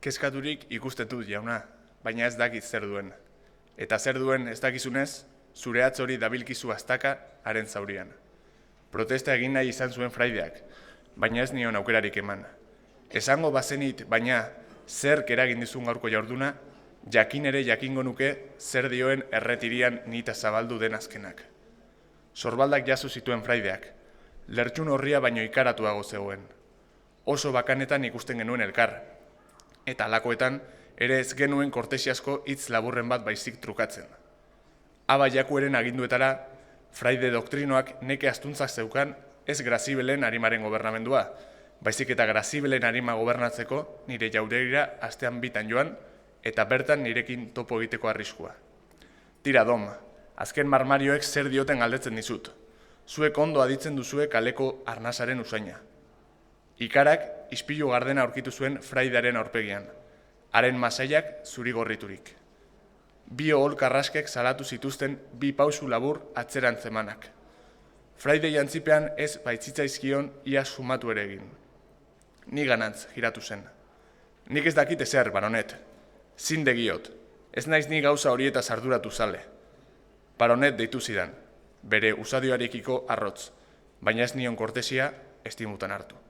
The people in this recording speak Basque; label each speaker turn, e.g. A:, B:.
A: Kezkaturik ikusten dut, jauna, baina ez dakit zer duen. Eta zer duen ez dakizunez, zure hatz hori dabilkizu astaka haren zaurian. Protesta egin nahi izan zuen fraideak, baina ez nion aukerarik eman. Esango bazenit, baina zerk eragin dizun gaurko jarduna, jakin ere jakingo nuke zer dioen erretirian nita zabaldu den azkenak. Sorbaldak jaso zituen fraideak, lertxun horria baino ikaratuago zegoen. Oso bakanetan ikusten genuen elkar, eta alakoetan ere ez genuen kortesiasko hitz laburren bat baizik trukatzen. Aba Jakueren aginduetara, fraide doktrinoak neke astuntzak zeukan ez Grazibelen arimaren gobernamendua, baizik eta Grazibelen arima gobernatzeko nire jauregira astean bitan joan eta bertan nirekin topo egiteko arriskua. Tira dom, azken marmarioek zer dioten galdetzen dizut. Zuek ondo aditzen duzue kaleko arnasaren usaina. Ikarak ispilu gardena aurkitu zuen fraidearen aurpegian, haren masaiak zuri gorriturik. Bi ohol karraskek salatu zituzten bi pausu labur atzerantz-emanak. Fraide jantzipean ez baitzitzaizkion ia sumatu ere egin. Ni ganantz giratu zen. Nik ez dakit ezer, baronet. Zinde giot, ez naiz ni gauza horietaz arduratu zale. Baronet deitu zidan, bere usadioarekiko arrotz, baina ez nion kortesia estimutan hartu.